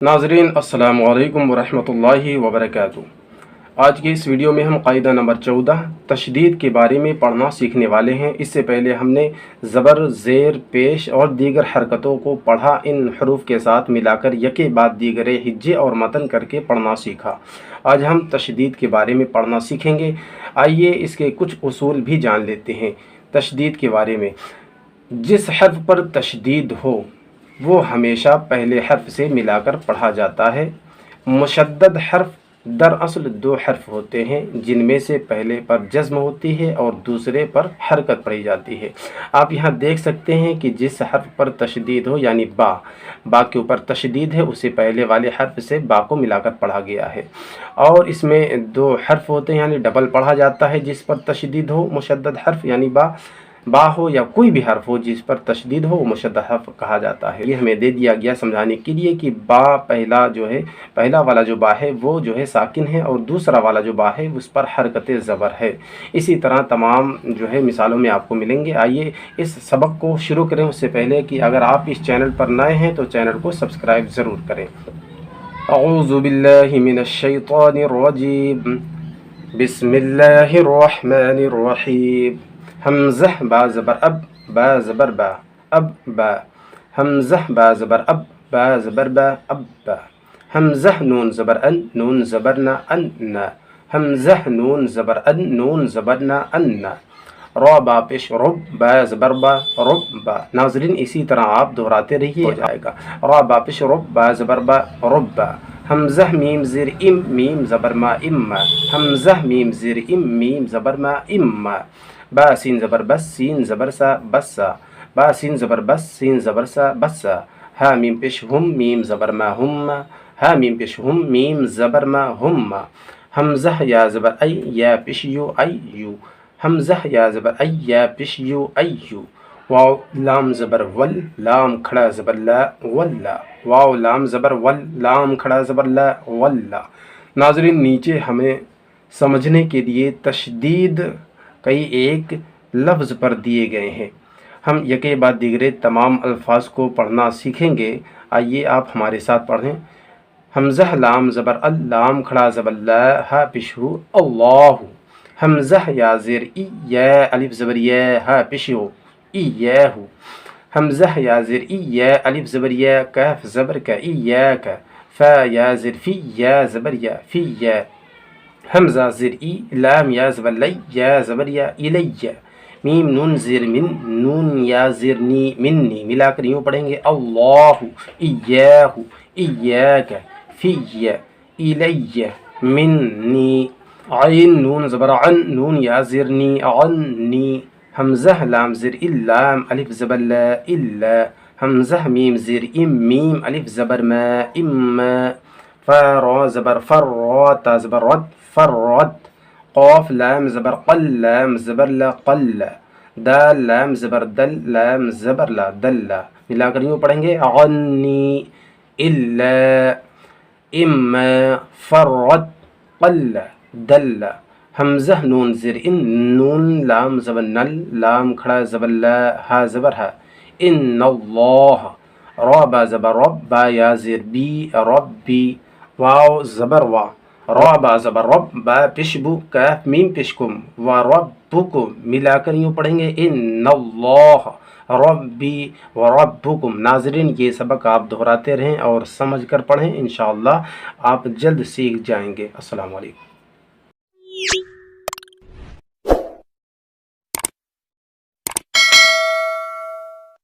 नाज़रीन अस्सलामु अलैकुम वरहमतुल्लाहि वबरकातुहू। आज की इस वीडियो में हम कायदा नंबर 14 तशदीद के बारे में पढ़ना सीखने वाले हैं। इससे पहले हमने ज़बर, ज़ेर, पेश और दीगर हरकतों को पढ़ा। इन हरूफ के साथ मिलाकर यके बाद दीगरे हिज्जे और मतन करके पढ़ना सीखा। आज हम तशदीद के बारे में पढ़ना सीखेंगे। आइए इसके कुछ उसूल भी जान लेते हैं। तशदीद के बारे में, जिस हर्फ पर तशदीद हो वो हमेशा पहले हर्फ से मिलाकर पढ़ा जाता है। मुशद्दद हर्फ दरअसल दो हर्फ होते हैं, जिनमें से पहले पर जज़्म होती है और दूसरे पर हरकत पढ़ी जाती है। आप यहाँ देख सकते हैं कि जिस हर्फ पर तशदीद हो, यानी बा के ऊपर तशदीद है, उसे पहले वाले हर्फ से बा को मिलाकर पढ़ा गया है। और इसमें दो हर्फ होते हैं, यानी डबल पढ़ा जाता है। जिस पर तशदीद हो मुशद्दद हर्फ, यानी बा हो या कोई भी हर्फ हो जिस पर तशदीद हो वो मुशद्दद हर्फ कहा जाता है। ये हमें दे दिया गया समझाने के लिए कि पहला वाला जो बा है वो जो है साकिन है और दूसरा वाला जो बा है उस पर हरकत ज़बर है। इसी तरह तमाम जो है मिसालों में आपको मिलेंगे। आइए इस सबक को शुरू करें। उससे पहले कि अगर आप इस चैनल पर नए हैं तो चैनल को सब्सक्राइब ज़रूर करें। अऊज़ु बिल्लाहि मिनश शैतानिर रजीम, बिस्मिल्लाहिर रहमानिर रहीम। हमज़ा बा ज़बर अब, बा ज़बर बा, अब बा। हमज़ा बा ज़बर अब, बा ज़बर बा, अब बा। हमज़ा नून ज़बर अन, नून ज़बर ना, अन्ना। हमज़ा नून ज़बर अन, नून ज़बर ना, अन्ना। रा बा पेश रुब, बा ज़बर बा, रुब बा। नाज़रीन इसी तरह आप दोहराते रहिए, हो जाएगा। रा बा पेश रुब, बा ज़बर बा, रुब बा। हमज़ा मीम ज़ेर इम, मीम ज़बर मा, इम्मा। हमज़ा मीम ज़ेर इम, मीम ज़बर मा, इम्मा। बा सीन ज़बर बस, सीन ज़बर सा, बस्सा। बा सीन ज़बर बस, सीन ज़बर सा, बस्सा। हा मीम पेश हुम, मीम ज़बर मा, हुम्मा। हा मीम पेश हुम, मीम ज़बर मा, हुम्मा। हमज़ा या ज़बर आई, या पेश यू, आई यू। हमज़ा या ज़बर आई, या पेश यू, आई यू। वाव लाम ज़बर वल, लाम खड़ा ज़बर ला, वल्ला। वाव लाम ज़बर वल, लाम खड़ा ज़बर ला, वल्ला। नाज़रीन नीचे हमें समझने के लिए तशदीद कई एक लफ्ज़ पर दिए गए हैं। हम यके बाद दीगरे तमाम अल्फाज को पढ़ना सीखेंगे। आइए आप हमारे साथ पढ़ें। हमज़ा लाम ज़बर अल, लाम खड़ा ज़बर ला, हा पिशहू अल्लाहु। हमज़ा या ज़ेर ई, या अलिफ ज़बर या, हा पिशहू इय्याहु। हमज़ा या ज़ेर ई, या अलिफ ज़बर या, काफ ज़बर का, इय्याका। फा या ज़ेर फी, या ज़बर या, फिया। हमज़ा ज़ेर ई, लाम या ज़बर लै, या ज़बर या, इलैया। मीम नून ज़ेर मिन, नून या ज़ेर नी, मिन्नी। मिलाकर यूँ पढ़ेंगे अल्लाहु, इय्याहु, इय्याका, फिया, इलैया, मिन्नी। आइन नून ज़बर अन, नून या ज़ेर नी, अन्नी। हमज़ा लाम ज़ेर इल, लाम अलिफ ज़बर ला, इल्ला। हमज़ा मीम ज़ेर इम, मीम अलिफ ज़बर मा, इम्मा। फा रा ज़बर फर, रा ता ज़बर रद, फर्रद। क़ाफ लाम ज़बर क़ल, लाम ज़बर ला, क़ल्ला। दाल लाम ज़बर दल, लाम ज़बर ला, दल्ला। मिलाकर यूँ पढ़ेंगे अन्नी, इल्ला, इम्मा, फर्रद, क़ल्ला, दल्ला। हमज़ा नून ज़ेर इन, नून लाम ज़बर नल, लाम खड़ा ज़बर ला, हा ज़बर हा। इन्नल्लाह। रा बा ज़बर रब, बा या ज़ेर बी, रब्बी। वाव ज़बर वा, रा बा ज़बर रब, बा पिशबू, काफ मीम पिशकुम, व रब्बुकुम। मिलाकर यूँ पढ़ेंगे इन्नल्लाह रब्बी व रब्बुकुम। नाज़रीन ये सबक आप दोहराते रहें और समझ कर पढ़ें, इंशाअल्लाह आप जल्द सीख जाएंगे। अस्सलामु अलैकुम।